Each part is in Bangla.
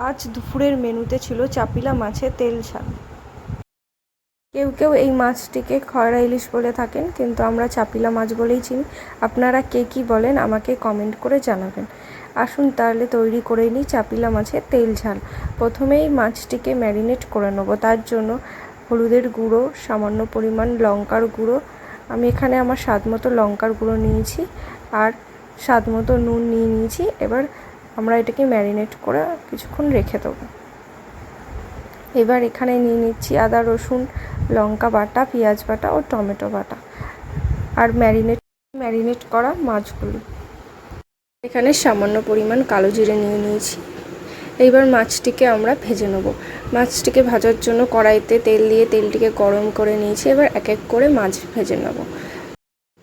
আজ দুপুরের মেনুতে ছিল চাপিলা মাছের তেল ঝাল। কেউ কেউ এই মাছটিকে খয়রা ইলিশ বলে থাকেন, কিন্তু আমরা চাপিলা মাছ বলেই চিনি। আপনারা কে কী বলেন আমাকে কমেন্ট করে জানাবেন। আসুন তাহলে তৈরি করে নিই চাপিলা মাছের তেল ঝাল। প্রথমেই মাছটিকে ম্যারিনেট করে নেবো। তার জন্য হলুদের গুঁড়ো, সামান্য পরিমাণ লঙ্কার গুঁড়ো, আমি এখানে আমার স্বাদ মতো লঙ্কার গুঁড়ো নিয়েছি, আর স্বাদ মতো নুন নিয়ে নিয়েছি। এবার আমরা এটাকে ম্যারিনেট করে কিছুক্ষণ রেখে দেবো। এবার এখানে নিয়ে নিচ্ছি আদা, রসুন, লঙ্কা বাটা, পেঁয়াজ বাটা ও টমেটো বাটা, আর ম্যারিনেট করা মাছগুলি। এখানে সামান্য পরিমাণ কালো জিরে নিয়ে নিয়েছি। এইবার মাছটিকে আমরা ভেজে নেব। মাছটিকে ভাজার জন্য কড়াইতে তেল দিয়ে তেলটিকে গরম করে নিয়েছি। এবার এক এক করে মাছ ভেজে নেব।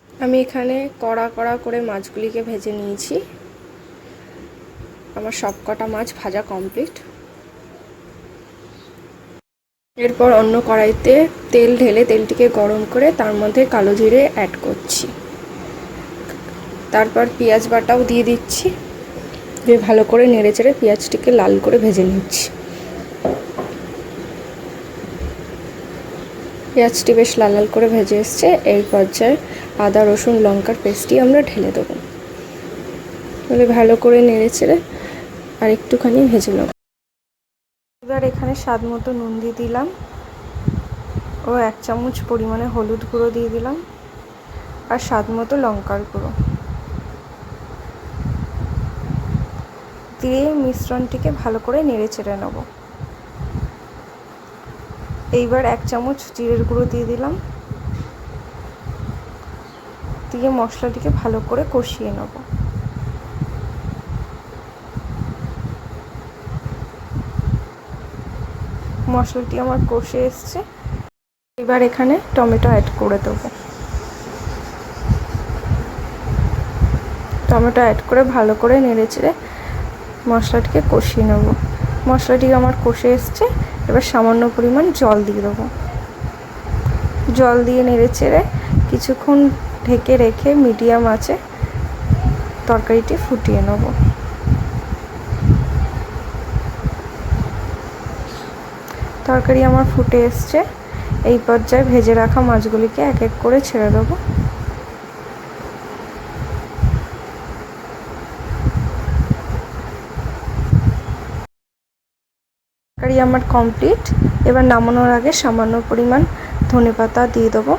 আমি এখানে কড়া কড়া করে মাছগুলিকে ভেজে নিয়েছি। আমার সব কটা মাছ ভাজা কমপ্লিট। এরপর অন্য কড়াইতে তেল ঢেলে তেলটিকে গরম করে তার মধ্যে কালো জিরে অ্যাড করছি। তারপর পেঁয়াজ বাটাও দিয়ে দিচ্ছি। দিয়ে ভালো করে নেড়েচেড়ে পেঁয়াজটিকে লাল করে ভেজে নিচ্ছি। পেঁয়াজটি বেশ লাল লাল করে ভেজে এসছে। এই পর্যায়ে আদা, রসুন, লঙ্কার পেস্টটি আমরা ঢেলে দেবো। তাহলে ভালো করে নেড়েচেড়ে আর একটুখানি ভেজে নেব। এবার এখানে স্বাদ মতো নুন দিয়ে দিলাম ও 1 চামচ পরিমাণে হলুদ গুঁড়ো দিয়ে দিলাম, আর স্বাদ মতো লঙ্কার গুঁড়ো দিয়ে মিশ্রণটিকে ভালো করে নেড়ে চেড়ে নেব। এইবার 1 চামচ জিরের গুঁড়ো দিয়ে দিলাম, দিয়ে মশলাটিকে ভালো করে কষিয়ে নেব। মশলাটি আমার কষে এসছে। এবার এখানে টমেটো অ্যাড করে দেবো। টমেটো অ্যাড করে ভালো করে নেড়েচেড়ে মশলাটিকে কষিয়ে নেব। মশলাটি আমার কষে এসছে। এবার সামান্য পরিমাণ জল দিয়ে দেবো। জল দিয়ে নেড়েচেড়ে কিছুক্ষণ ঢেকে রেখে মিডিয়াম আঁচে তরকারিটি ফুটিয়ে নেব। তরকারি আমার ফুটে এসছে। এই পর্যায়ে ভেজে রাখা মাছগুলিকে এক এক করে ছেড়ে দেবো। তরকারি আমার কমপ্লিট। এবার নামানোর আগে সামান্য পরিমাণ ধনেপাতা দিয়ে দেবো।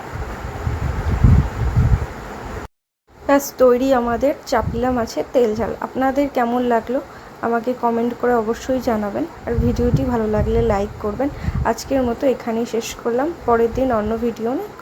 ব্যাস তৈরি আমাদের চাপিলা মাছের তেল ঝাল। আপনাদের কেমন লাগলো আমাকে কমেন্ট করে অবশ্যই জানাবেন, আর ভিডিওটি ভালো লাগলে লাইক করবেন। আজকের মতো এখানেই শেষ করলাম। পরের দিন অন্য ভিডিও নিয়ে